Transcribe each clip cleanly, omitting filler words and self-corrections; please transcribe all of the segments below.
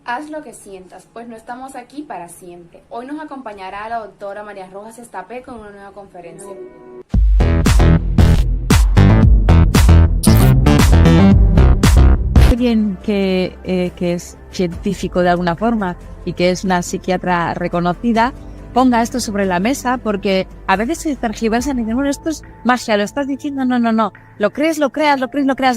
Haz lo que sientas, pues no estamos aquí para siempre. Hoy nos acompañará la doctora María Rojas Estapé con una nueva conferencia. Alguien que es científico de alguna forma y que es una psiquiatra reconocida, ponga esto sobre la mesa, porque a veces se tergiversan y dicen, bueno, esto es magia, lo estás diciendo, no, lo crees, lo creas,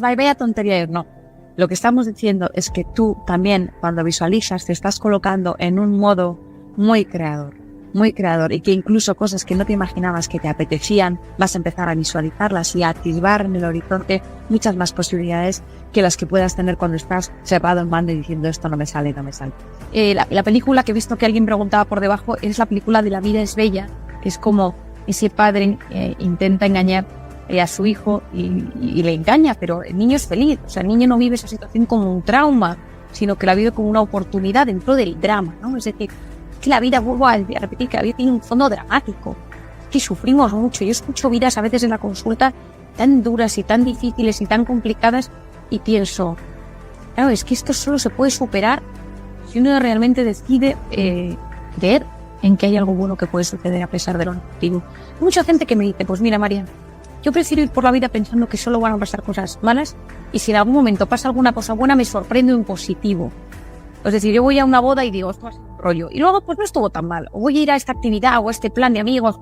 vaya tontería, no. Lo que estamos diciendo es que tú también, cuando visualizas, te estás colocando en un modo muy creador, y que incluso cosas que no te imaginabas que te apetecían, vas a empezar a visualizarlas y a activar en el horizonte muchas más posibilidades que las que puedas tener cuando estás cerrado en banda y diciendo esto no me sale. La película que he visto que alguien preguntaba por debajo es la película de La vida es bella, que es como ese padre intenta engañar a su hijo y le engaña, pero el niño es feliz, o sea, el niño no vive esa situación como un trauma, sino que la vive como una oportunidad dentro del drama, ¿no? Es decir, que la vida, vuelvo a repetir, que la vida tiene un fondo dramático, que sufrimos mucho. Yo escucho vidas a veces en la consulta tan duras y tan difíciles y tan complicadas y pienso, claro, es que esto solo se puede superar si uno realmente decide creer en que hay algo bueno que puede suceder a pesar de lo negativo. Hay mucha gente que me dice, pues mira, María, yo prefiero ir por la vida pensando que solo van a pasar cosas malas y si en algún momento pasa alguna cosa buena me sorprendo en positivo. Es decir, yo voy a una boda y digo, esto va a ser un rollo. Y luego, pues no estuvo tan mal. O voy a ir a esta actividad o a este plan de amigos.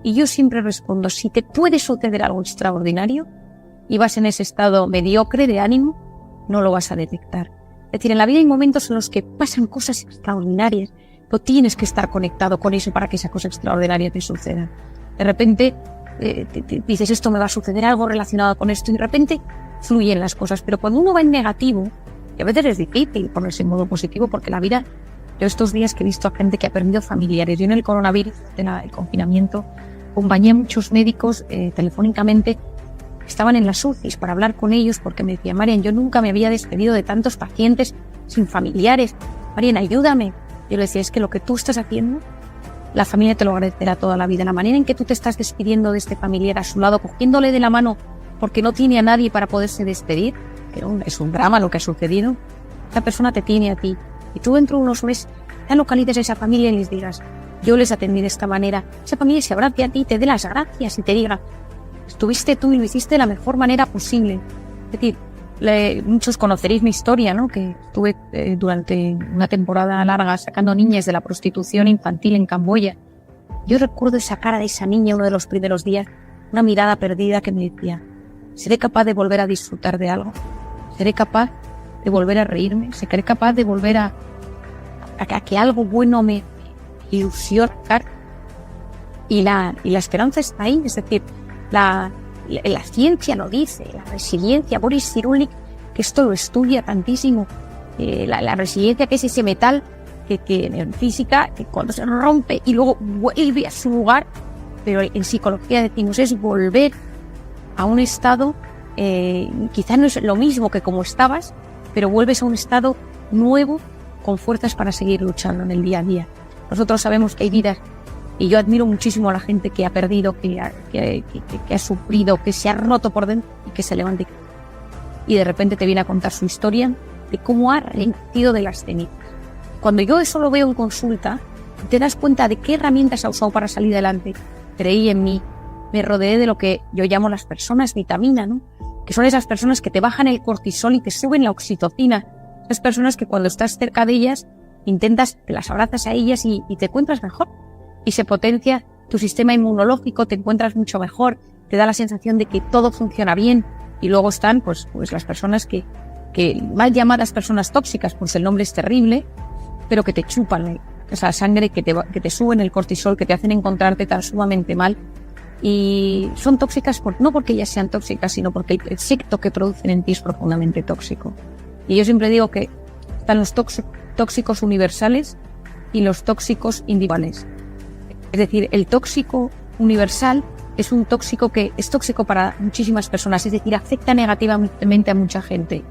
Y yo siempre respondo, si te puede suceder algo extraordinario y vas en ese estado mediocre de ánimo, no lo vas a detectar. Es decir, en la vida hay momentos en los que pasan cosas extraordinarias, pero tienes que estar conectado con eso para que esa cosa extraordinaria te suceda. De repente te dices, esto me va a suceder algo relacionado con esto, y de repente fluyen las cosas. Pero cuando uno va en negativo, y a veces es difícil ponerse en modo positivo, porque la vida, yo estos días que he visto a gente que ha perdido familiares, yo en el coronavirus, en el confinamiento, acompañé a muchos médicos telefónicamente, estaban en las UCIs para hablar con ellos, porque me decían, Marian, yo nunca me había despedido de tantos pacientes sin familiares, Marian, ayúdame. Yo le decía, es que lo que tú estás haciendo, la familia te lo agradecerá toda la vida. La manera en que tú te estás despidiendo de este familiar a su lado, cogiéndole de la mano porque no tiene a nadie para poderse despedir, que es un drama lo que ha sucedido, esa persona te tiene a ti. Y tú dentro de unos meses ya localices a esa familia y les digas, yo les atendí de esta manera. Esa familia se abrace a ti, te dé las gracias y te diga, estuviste tú y lo hiciste de la mejor manera posible. Es decir, muchos conoceréis mi historia, ¿no? Que estuve durante una temporada larga sacando niñas de la prostitución infantil en Camboya. Yo recuerdo esa cara de esa niña uno de los primeros días, una mirada perdida que me decía, ¿seré capaz de volver a disfrutar de algo? ¿Seré capaz de volver a reírme? ¿Seré capaz de volver a que algo bueno me ilusione? Y la esperanza está ahí, es decir, la ciencia lo dice, la resiliencia. Boris Cyrulnik, que esto lo estudia tantísimo, la resiliencia, que es ese metal que en física, que cuando se rompe y luego vuelve a su lugar, pero en psicología decimos es volver a un estado, quizás no es lo mismo que como estabas, pero vuelves a un estado nuevo con fuerzas para seguir luchando en el día a día. Nosotros sabemos que hay vidas, y yo admiro muchísimo a la gente que ha perdido, que ha sufrido, que se ha roto por dentro y que se levanta y de repente te viene a contar su historia de cómo ha renacido de las cenizas. Cuando yo eso lo veo en consulta, te das cuenta de qué herramientas ha usado para salir adelante. Creí en mí, me rodeé de lo que yo llamo las personas vitamina, ¿no? Que son esas personas que te bajan el cortisol y te suben la oxitocina. Esas personas que cuando estás cerca de ellas, te las abrazas a ellas y te encuentras mejor. Y se potencia tu sistema inmunológico, te encuentras mucho mejor, te da la sensación de que todo funciona bien. Y luego están pues las personas que mal llamadas personas tóxicas, pues el nombre es terrible, pero que te chupan esa sangre, que te suben el cortisol, que te hacen encontrarte tan sumamente mal. Y son tóxicas no porque ellas sean tóxicas, sino porque el efecto que producen en ti es profundamente tóxico. Y yo siempre digo que están los tóxicos universales y los tóxicos individuales. Es decir, el tóxico universal es un tóxico que es tóxico para muchísimas personas, es decir, afecta negativamente a mucha gente.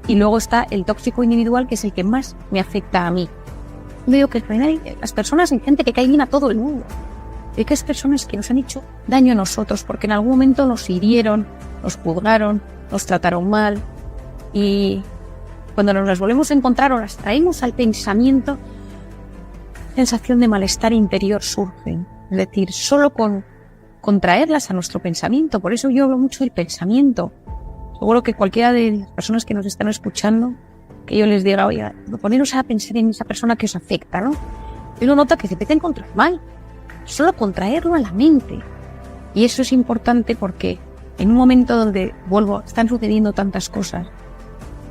Y luego está el tóxico individual, que es el que más me afecta a mí. Veo que las personas, hay gente que cae bien a todo el mundo. Hay que es personas que nos han hecho daño a nosotros porque en algún momento nos hirieron, nos juzgaron, nos trataron mal. Y cuando nos las volvemos a encontrar o las traemos al pensamiento, sensación de malestar interior surge. Es decir, solo con traerlas a nuestro pensamiento. Por eso yo hablo mucho del pensamiento. Seguro que cualquiera de las personas que nos están escuchando, que yo les diga, oye, poneros a pensar en esa persona que os afecta, ¿no? Y uno nota que se empieza a encontrar mal. Solo con traerlo a la mente. Y eso es importante porque en un momento donde, están sucediendo tantas cosas,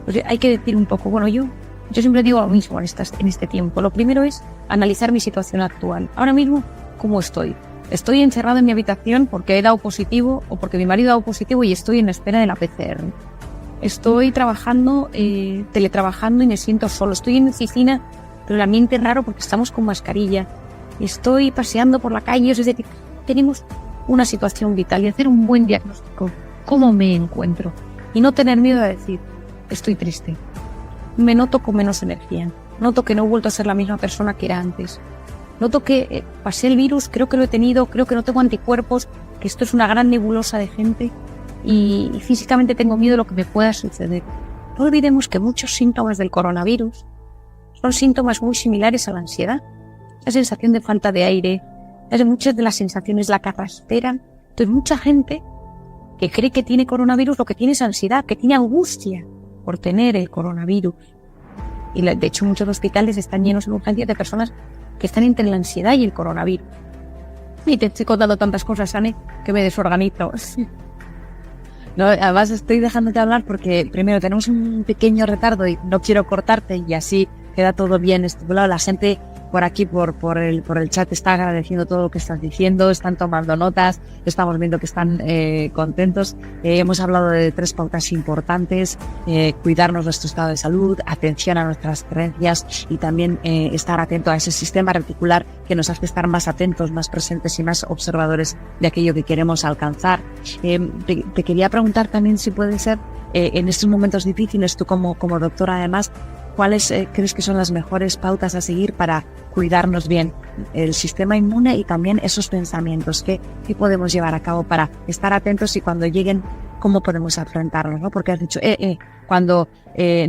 pues hay que decir un poco, bueno, yo siempre digo lo mismo en este tiempo. Lo primero es analizar mi situación actual. Ahora mismo, ¿cómo estoy? Estoy encerrado en mi habitación porque he dado positivo o porque mi marido ha dado positivo y estoy en espera de la PCR. Estoy trabajando, teletrabajando y me siento solo. Estoy en mi oficina, pero el ambiente es raro porque estamos con mascarilla. Estoy paseando por la calle, es decir, tenemos una situación vital y hacer un buen diagnóstico. ¿Cómo me encuentro? Y no tener miedo a decir, estoy triste. Me noto con menos energía. Noto que no he vuelto a ser la misma persona que era antes. Noto que pasé el virus, creo que lo he tenido, creo que no tengo anticuerpos, que esto es una gran nebulosa de gente y físicamente tengo miedo de lo que me pueda suceder. No olvidemos que muchos síntomas del coronavirus son síntomas muy similares a la ansiedad. La sensación de falta de aire, muchas de las sensaciones, la carraspera. Entonces mucha gente que cree que tiene coronavirus lo que tiene es ansiedad, que tiene angustia por tener el coronavirus. Y de hecho muchos hospitales están llenos en urgencias de personas que están entre la ansiedad y el coronavirus. Y te estoy contando tantas cosas, Anne, que me desorganizo. No, además estoy dejándote hablar porque primero tenemos un pequeño retardo y no quiero cortarte y así queda todo bien estipulado. La gente por aquí, por el chat, está agradeciendo todo lo que estás diciendo, están tomando notas, estamos viendo que están contentos. Hemos hablado de 3 pautas importantes: cuidarnos nuestro estado de salud, atención a nuestras creencias y también estar atento a ese sistema reticular que nos hace estar más atentos, más presentes y más observadores de aquello que queremos alcanzar. Te quería preguntar también si puede ser, en estos momentos difíciles, tú como doctora además, ¿cuáles crees que son las mejores pautas a seguir para cuidarnos bien el sistema inmune y también esos pensamientos? ¿Qué podemos llevar a cabo para estar atentos y cuando lleguen, cómo podemos afrontarlos, ¿no? Porque has dicho, cuando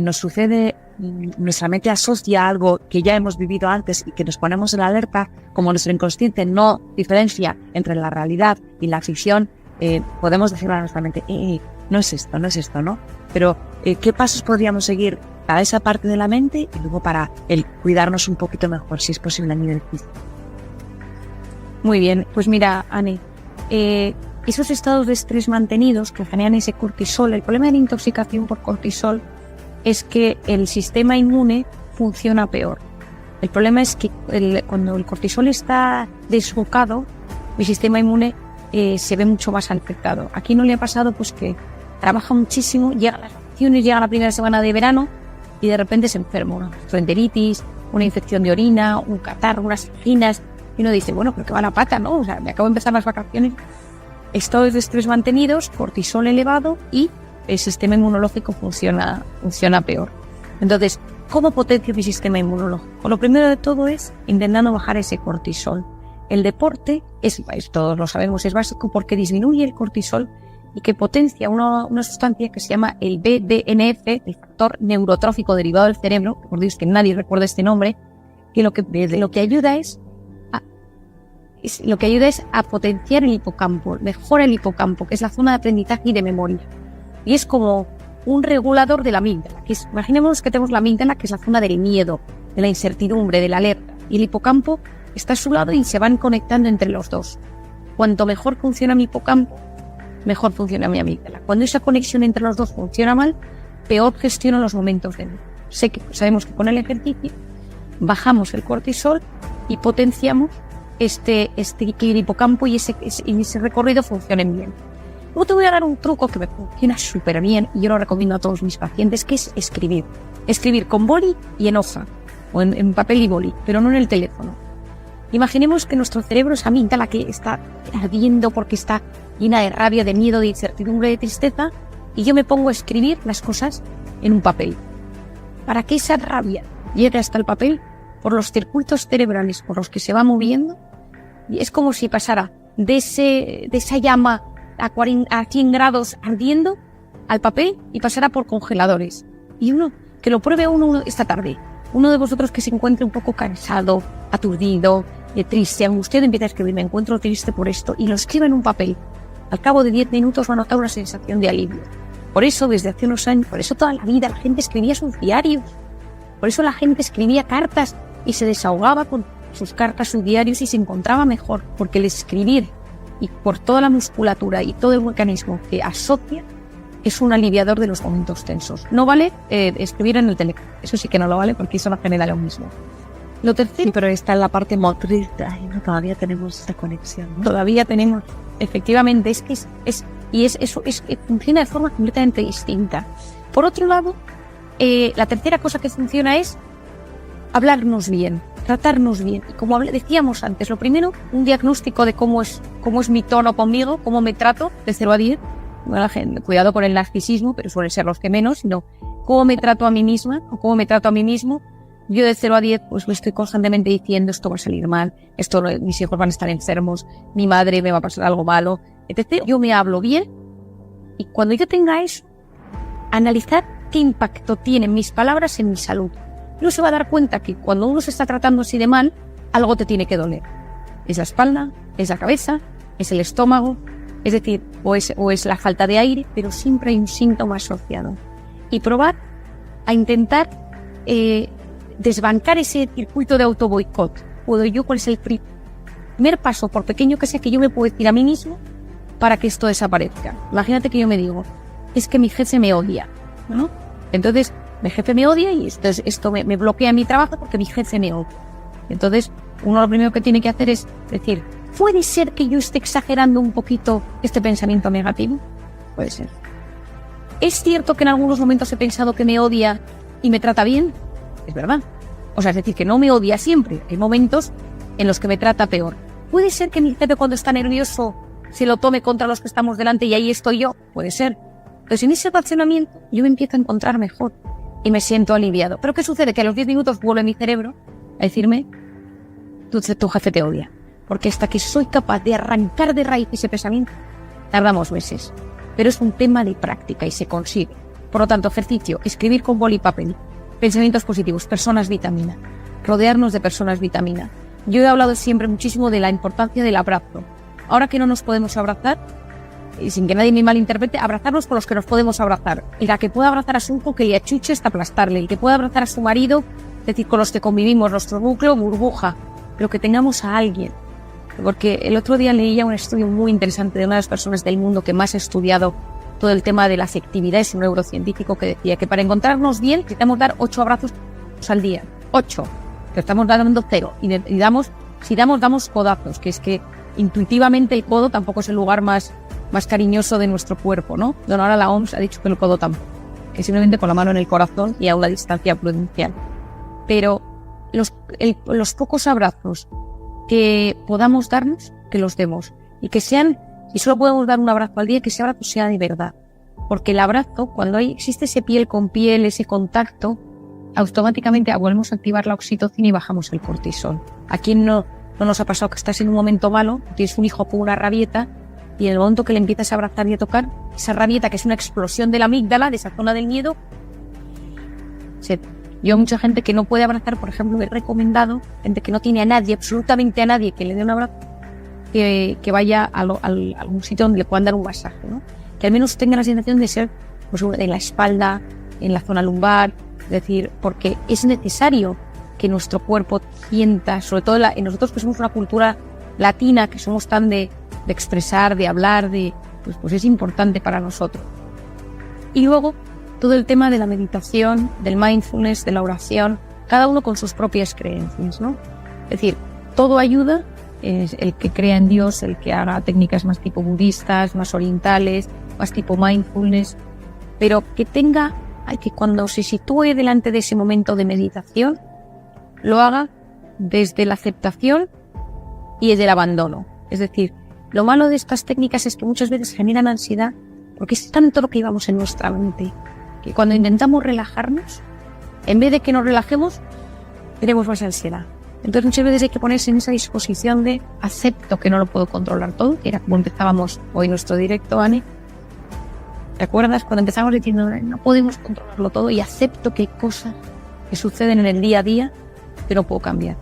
nos sucede, nuestra mente asocia algo que ya hemos vivido antes y que nos ponemos en alerta, como nuestro inconsciente no diferencia entre la realidad y la ficción, podemos decirle a nuestra mente, no es esto, ¿no? Pero, ¿qué pasos podríamos seguir para esa parte de la mente y luego para el cuidarnos un poquito mejor, si es posible, a nivel físico? Muy bien, pues mira, Anne, esos estados de estrés mantenidos que generan ese cortisol, el problema de la intoxicación por cortisol es que el sistema inmune funciona peor. El problema es que cuando el cortisol está desbocado, mi sistema inmune se ve mucho más afectado. Aquí no le ha pasado pues que trabaja muchísimo, llega a las vacaciones, llega la primera semana de verano y de repente se enferma, una gastroenteritis, una infección de orina, un catarro, unas anginas, y uno dice, bueno, pero que va la pata, ¿no? O sea, me acabo de empezar las vacaciones. Estados de estrés mantenidos, cortisol elevado y el sistema inmunológico funciona peor. Entonces, ¿cómo potencio mi sistema inmunológico? Lo primero de todo es intentando bajar ese cortisol. El deporte, todos lo sabemos, es básico porque disminuye el cortisol y que potencia una sustancia que se llama el BDNF, el factor neurotrófico derivado del cerebro, por Dios que nadie recuerda este nombre, que lo que ayuda es a potenciar el hipocampo, mejora el hipocampo, que es la zona de aprendizaje y de memoria. Y es como un regulador de la amígdala. Imaginemos que tenemos la amígdala, que es la zona del miedo, de la incertidumbre, de la alerta, y el hipocampo está a su lado y se van conectando entre los dos. Cuanto mejor funciona mi hipocampo, mejor funciona mi amígdala. Cuando esa conexión entre los dos funciona mal, peor gestiono los momentos de miedo. Sabemos que con el ejercicio bajamos el cortisol y potenciamos que el hipocampo y ese recorrido funcionen bien. Luego te voy a dar un truco que me funciona súper bien y yo lo recomiendo a todos mis pacientes, que es escribir. Escribir con boli y en hoja, o en papel y boli, pero no en el teléfono. Imaginemos que nuestro cerebro es amígdala que está ardiendo porque está llena de rabia, de miedo, de incertidumbre, de tristeza, y yo me pongo a escribir las cosas en un papel. Para que esa rabia llegue hasta el papel, por los circuitos cerebrales por los que se va moviendo, y es como si pasara de esa llama a 100 grados ardiendo al papel y pasara por congeladores. Y uno que lo pruebe uno esta tarde. Uno de vosotros que se encuentre un poco cansado, aturdido, triste, angustiado, empieza a escribir, me encuentro triste por esto, y lo escriba en un papel. Al cabo de 10 minutos va a notar una sensación de alivio. Por eso, desde hace unos años, por eso toda la vida la gente escribía sus diarios. Por eso la gente escribía cartas y se desahogaba con sus cartas, sus diarios, y se encontraba mejor, porque el escribir, y por toda la musculatura y todo el mecanismo que asocia, es un aliviador de los momentos tensos. No vale escribir en el teléfono, eso sí que no lo vale, porque eso no genera lo mismo. Lo tercero, sí, pero está en la parte motriz, todavía tenemos esta conexión, ¿no? Todavía tenemos, efectivamente, funciona de forma completamente distinta. Por otro lado, la tercera cosa que funciona es hablarnos bien, tratarnos bien. Y como decíamos antes, lo primero, un diagnóstico de cómo es mi tono conmigo, cómo me trato, de 0 a 10. Bueno, cuidado con el narcisismo, pero suelen ser los que menos, sino cómo me trato a mí misma o cómo me trato a mí mismo. Yo de 0 a 10 pues me estoy constantemente diciendo esto va a salir mal, mis hijos van a estar enfermos, mi madre me va a pasar algo malo, etc. Yo me hablo bien, y cuando yo tenga eso, analizar qué impacto tienen mis palabras en mi salud. Uno se va a dar cuenta que cuando uno se está tratando así de mal, algo te tiene que doler. Es la espalda, es la cabeza, es el estómago, es decir, o es la falta de aire, pero siempre hay un síntoma asociado. Y probar a intentar desbancar ese circuito de autoboicot. ¿Cuál es el primer paso, por pequeño que sea, que yo me puedo decir a mí mismo para que esto desaparezca? Imagínate que yo me digo, es que mi jefe me odia, ¿no? Entonces, mi jefe me odia y esto me bloquea mi trabajo porque mi jefe me odia. Entonces, uno lo primero que tiene que hacer es decir, ¿puede ser que yo esté exagerando un poquito este pensamiento negativo? Puede ser. ¿Es cierto que en algunos momentos he pensado que me odia y me trata bien? Es verdad. O sea, es decir, que no me odia siempre. Hay momentos en los que me trata peor. ¿Puede ser que mi jefe, cuando está nervioso, se lo tome contra los que estamos delante y ahí estoy yo? Puede ser. Entonces, en ese racionamiento yo me empiezo a encontrar mejor y me siento aliviado. ¿Pero qué sucede? Que a los 10 minutos vuelve mi cerebro a decirme, tu jefe te odia. Porque hasta que soy capaz de arrancar de raíz ese pensamiento, tardamos meses. Pero es un tema de práctica y se consigue. Por lo tanto, ejercicio, escribir con boli y papel, pensamientos positivos, personas vitamina, rodearnos de personas vitamina. Yo he hablado siempre muchísimo de la importancia del abrazo. Ahora que no nos podemos abrazar, y sin que nadie me malinterprete, abrazarnos con los que nos podemos abrazar. El que pueda abrazar a su hijo, que le achuche hasta aplastarle. El que pueda abrazar a su marido, es decir, con los que convivimos, nuestro núcleo, burbuja. Pero que tengamos a alguien. Porque el otro día leía un estudio muy interesante de una de las personas del mundo que más ha estudiado todo el tema de la afectividad, es un neurocientífico que decía que para encontrarnos bien necesitamos dar 8 abrazos al día. 8. Que estamos dando 0. Y damos codazos, que es que intuitivamente el codo tampoco es el lugar más cariñoso de nuestro cuerpo, ¿no? Bueno, ahora la OMS ha dicho que el codo tampoco, que simplemente con la mano en el corazón y a una distancia prudencial. Pero los pocos abrazos que podamos darnos, que los demos. Y que sean, si solo podemos dar un abrazo al día, que ese abrazo sea de verdad. Porque el abrazo, cuando existe ese piel con piel, ese contacto, automáticamente volvemos a activar la oxitocina y bajamos el cortisol. ¿A quién no nos ha pasado que estás en un momento malo, tienes un hijo con una rabieta, y en el momento que le empiezas a abrazar y a tocar, esa rabieta, que es una explosión de la amígdala, de esa zona del miedo, yo a mucha gente que no puede abrazar, por ejemplo, he recomendado, gente que no tiene a nadie, absolutamente a nadie, que le dé un abrazo, que vaya a algún sitio donde le puedan dar un masaje, ¿no? Que al menos tenga la sensación de ser pues, en la espalda, en la zona lumbar, es decir, porque es necesario que nuestro cuerpo sienta, sobre todo en nosotros que somos una cultura latina, que somos tan de expresar, de hablar, pues es importante para nosotros. Y luego todo el tema de la meditación, del mindfulness, de la oración, cada uno con sus propias creencias, ¿no? Es decir, todo ayuda, es el que crea en Dios, el que haga técnicas más tipo budistas, más orientales, más tipo mindfulness, pero que cuando se sitúe delante de ese momento de meditación, lo haga desde la aceptación y desde el abandono. Es decir, lo malo de estas técnicas es que muchas veces generan ansiedad porque es tanto lo que llevamos en nuestra mente que cuando intentamos relajarnos, en vez de que nos relajemos, tenemos más ansiedad. Entonces muchas veces hay que ponerse en esa disposición de acepto que no lo puedo controlar todo, que era como empezábamos hoy nuestro directo, Anne, ¿Te acuerdas cuando empezamos diciendo no podemos controlarlo todo y acepto que hay cosas que suceden en el día a día que no puedo cambiar?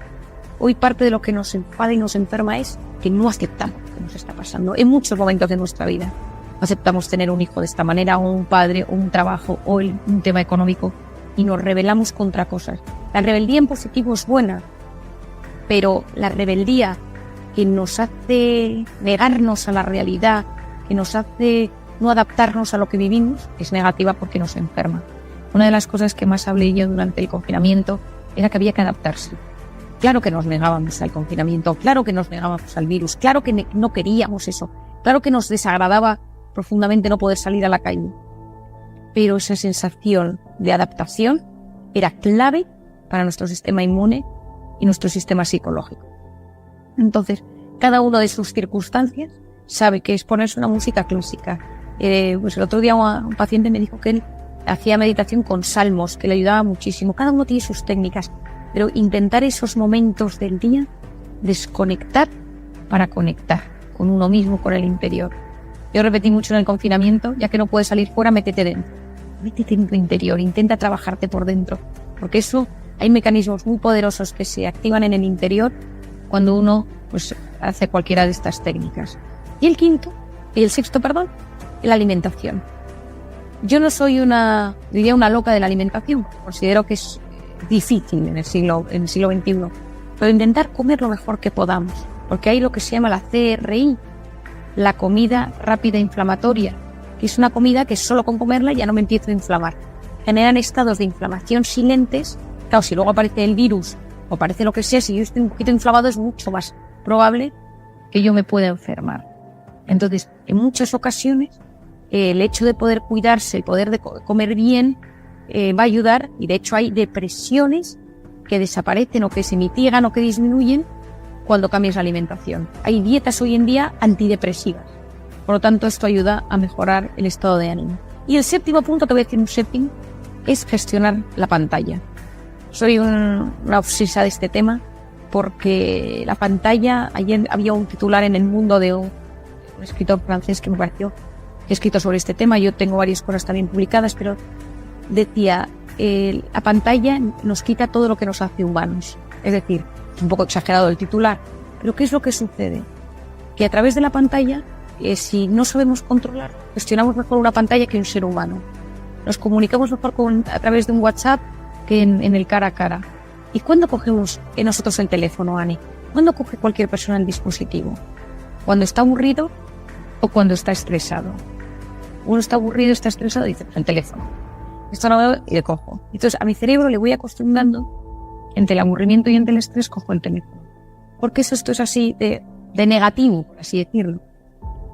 Hoy parte de lo que nos enfada y nos enferma es que no aceptamos lo que nos está pasando en muchos momentos de nuestra vida. No aceptamos tener un hijo de esta manera, o un padre, o un trabajo, o un tema económico, y nos rebelamos contra cosas. La rebeldía en positivo es buena, pero la rebeldía que nos hace negarnos a la realidad, que nos hace no adaptarnos a lo que vivimos, es negativa porque nos enferma. Una de las cosas que más hablé yo durante el confinamiento era que había que adaptarse. Claro que nos negábamos al confinamiento, claro que nos negábamos al virus, claro que no queríamos eso, claro que nos desagradaba profundamente no poder salir a la calle. Pero esa sensación de adaptación era clave para nuestro sistema inmune y nuestro sistema psicológico. Entonces, cada uno de sus circunstancias sabe que es ponerse una música clásica. Pues el otro día un paciente me dijo que él hacía meditación con salmos, que le ayudaba muchísimo. Cada uno tiene sus técnicas, pero intentar esos momentos del día, desconectar para conectar con uno mismo, con el interior. Yo repetí mucho en el confinamiento, ya que no puedes salir fuera, métete dentro. Métete en tu interior, intenta trabajarte por dentro, porque eso hay mecanismos muy poderosos que se activan en el interior cuando uno pues hace cualquiera de estas técnicas. Y el sexto, la alimentación. Yo no soy una loca de la alimentación, considero que es difícil en el siglo XXI, pero intentar comer lo mejor que podamos, porque hay lo que se llama la CRI, la comida rápida inflamatoria, que es una comida que solo con comerla ya no me empiezo a inflamar. Generan estados de inflamación silentes. Claro, si luego aparece el virus o aparece lo que sea, si yo estoy un poquito inflamado es mucho más probable que yo me pueda enfermar. Entonces, en muchas ocasiones, el hecho de poder cuidarse, el poder de comer bien, va a ayudar, y de hecho hay depresiones que desaparecen o que se mitigan o que disminuyen cuando cambias la alimentación. Hay dietas hoy en día antidepresivas. Por lo tanto, esto ayuda a mejorar el estado de ánimo. Y el séptimo punto, que voy a decir un séptimo, es gestionar la pantalla. Soy una obsesa de este tema porque la pantalla, ayer había un titular en El Mundo de un escritor francés que me pareció que ha escrito sobre este tema. Yo tengo varias cosas también publicadas, pero decía, la pantalla nos quita todo lo que nos hace humanos. Es decir, un poco exagerado el titular, pero ¿qué es lo que sucede? Que a través de la pantalla, si no sabemos controlar, gestionamos mejor una pantalla que un ser humano. Nos comunicamos mejor a través de un WhatsApp que en el cara a cara. ¿Y cuándo cogemos nosotros el teléfono, Ani? ¿Cuándo coge cualquier persona el dispositivo? ¿Cuando está aburrido o cuando está estresado? Uno está aburrido, está estresado y dice, el teléfono. Esto no veo y le cojo. Entonces a mi cerebro le voy acostumbrando, entre el aburrimiento y entre el estrés, cojo el teléfono. ¿Por qué esto es así de negativo, por así decirlo?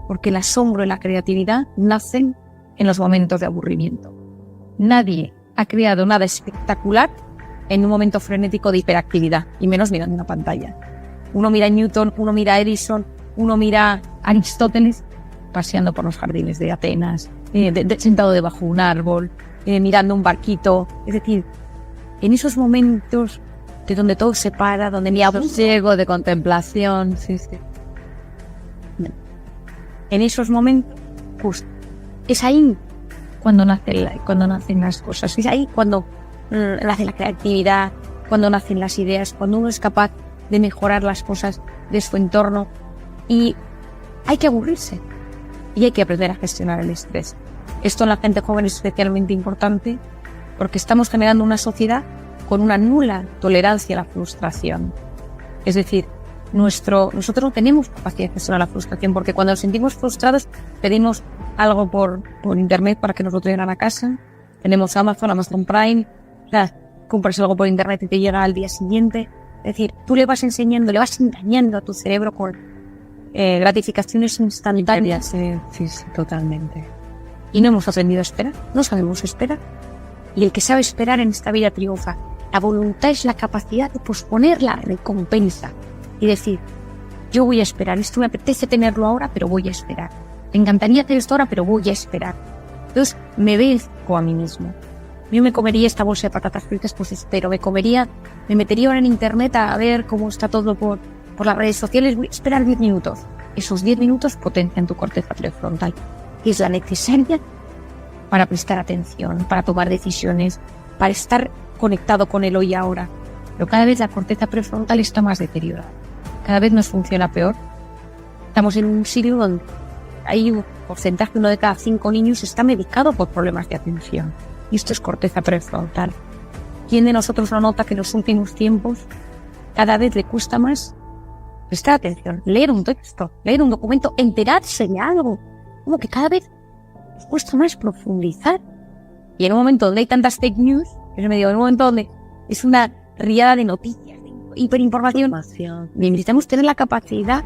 Porque el asombro y la creatividad nacen en los momentos de aburrimiento. Nadie ha creado nada espectacular en un momento frenético de hiperactividad, y menos mirando una pantalla. Uno mira a Newton, uno mira a Edison, uno mira a Aristóteles paseando por los jardines de Atenas, sentado debajo de un árbol, mirando un barquito. Es decir, en esos momentos de donde todo se para, donde ni hablo ciego de contemplación, sí. En esos momentos, justo, es ahí cuando nacen las cosas, es ahí cuando nace la creatividad, cuando nacen las ideas, cuando uno es capaz de mejorar las cosas de su entorno. Y hay que aburrirse y hay que aprender a gestionar el estrés. Esto en la gente joven es especialmente importante porque estamos generando una sociedad con una nula tolerancia a la frustración. Es decir, nosotros no tenemos capacidad de gestionar la frustración, porque cuando nos sentimos frustrados pedimos algo por internet para que nos lo traigan a casa. Tenemos Amazon Prime, compras algo por internet y te llega al día siguiente. Es decir, tú le vas engañando a tu cerebro con gratificaciones instantáneas. Sí, totalmente. Y no hemos aprendido a esperar, no sabemos esperar. Y el que sabe esperar en esta vida triunfa. La voluntad es la capacidad de posponer la recompensa y decir, yo voy a esperar, esto me apetece tenerlo ahora, pero voy a esperar. Me encantaría hacer esto ahora, pero voy a esperar. Entonces me vezco a mí mismo. Yo me comería esta bolsa de patatas fritas, pues espero. Me metería ahora en internet a ver cómo está todo por las redes sociales. Voy a esperar 10 minutos. Esos 10 minutos potencian tu corteza prefrontal, que es la necesaria para prestar atención, para tomar decisiones, para estar conectado con el hoy y ahora. Pero cada vez la corteza prefrontal está más deteriorada. Cada vez nos funciona peor. Estamos en un sitio donde hay un porcentaje, 1 de cada 5 niños está medicado por problemas de atención. Y esto es corteza prefrontal. ¿Quién de nosotros no nota que en los últimos tiempos cada vez le cuesta más prestar atención, leer un texto, leer un documento, enterarse de algo? Como que cada vez nos cuesta más profundizar. Y en un momento donde hay tantas fake news, en un momento donde es una riada de noticias, de hiperinformación, necesitamos tener la capacidad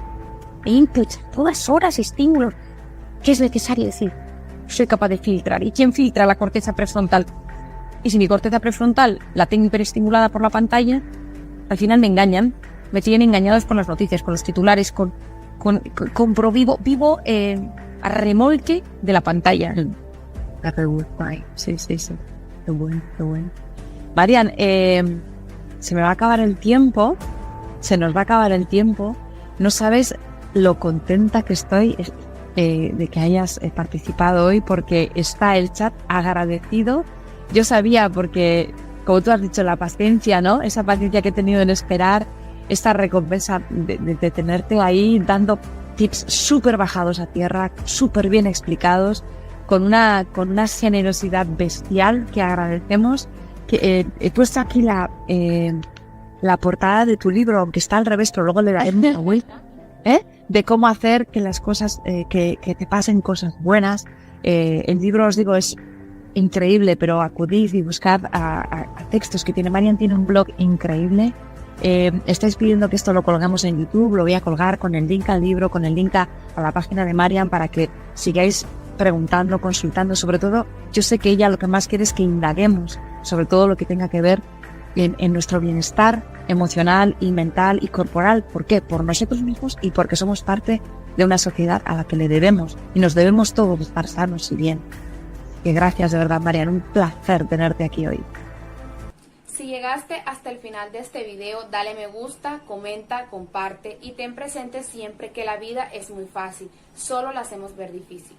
de inputs, todas horas, estímulos. ¿Qué es necesario decir? Soy capaz de filtrar. ¿Y quién filtra? La corteza prefrontal. Y si mi corteza prefrontal la tengo hiperestimulada por la pantalla, al final me engañan, me tienen engañados con las noticias, con los titulares, vivo a remolque de la pantalla. Sí. Qué bueno. Marian, se me va a acabar el tiempo, se nos va a acabar el tiempo. No sabes lo contenta que estoy de que hayas participado hoy, porque está el chat agradecido. Yo sabía, porque como tú has dicho, la paciencia, ¿no? Esa paciencia que he tenido en esperar, esta recompensa de tenerte ahí dando tips súper bajados a tierra, súper bien explicados, con una generosidad bestial que agradecemos. Que he puesto aquí la portada de tu libro, aunque está al revés, pero luego le daremos una vuelta, de cómo hacer que las cosas, que te pasen cosas buenas. El libro, os digo, es increíble, pero acudid y buscad a textos que tiene. Marian tiene un blog increíble. Estáis pidiendo que esto lo colgamos en YouTube, lo voy a colgar con el link al libro, con el link a la página de Marian, para que sigáis preguntando, consultando. Sobre todo, yo sé que ella lo que más quiere es que indaguemos sobre todo lo que tenga que ver en nuestro bienestar emocional y mental y corporal. ¿Por qué? Por nosotros mismos y porque somos parte de una sociedad a la que le debemos, y nos debemos todos estar sanos y bien. Que gracias de verdad, Marian, un placer tenerte aquí hoy. Si llegaste hasta el final de este video, dale me gusta, comenta, comparte y ten presente siempre que la vida es muy fácil, solo la hacemos ver difícil.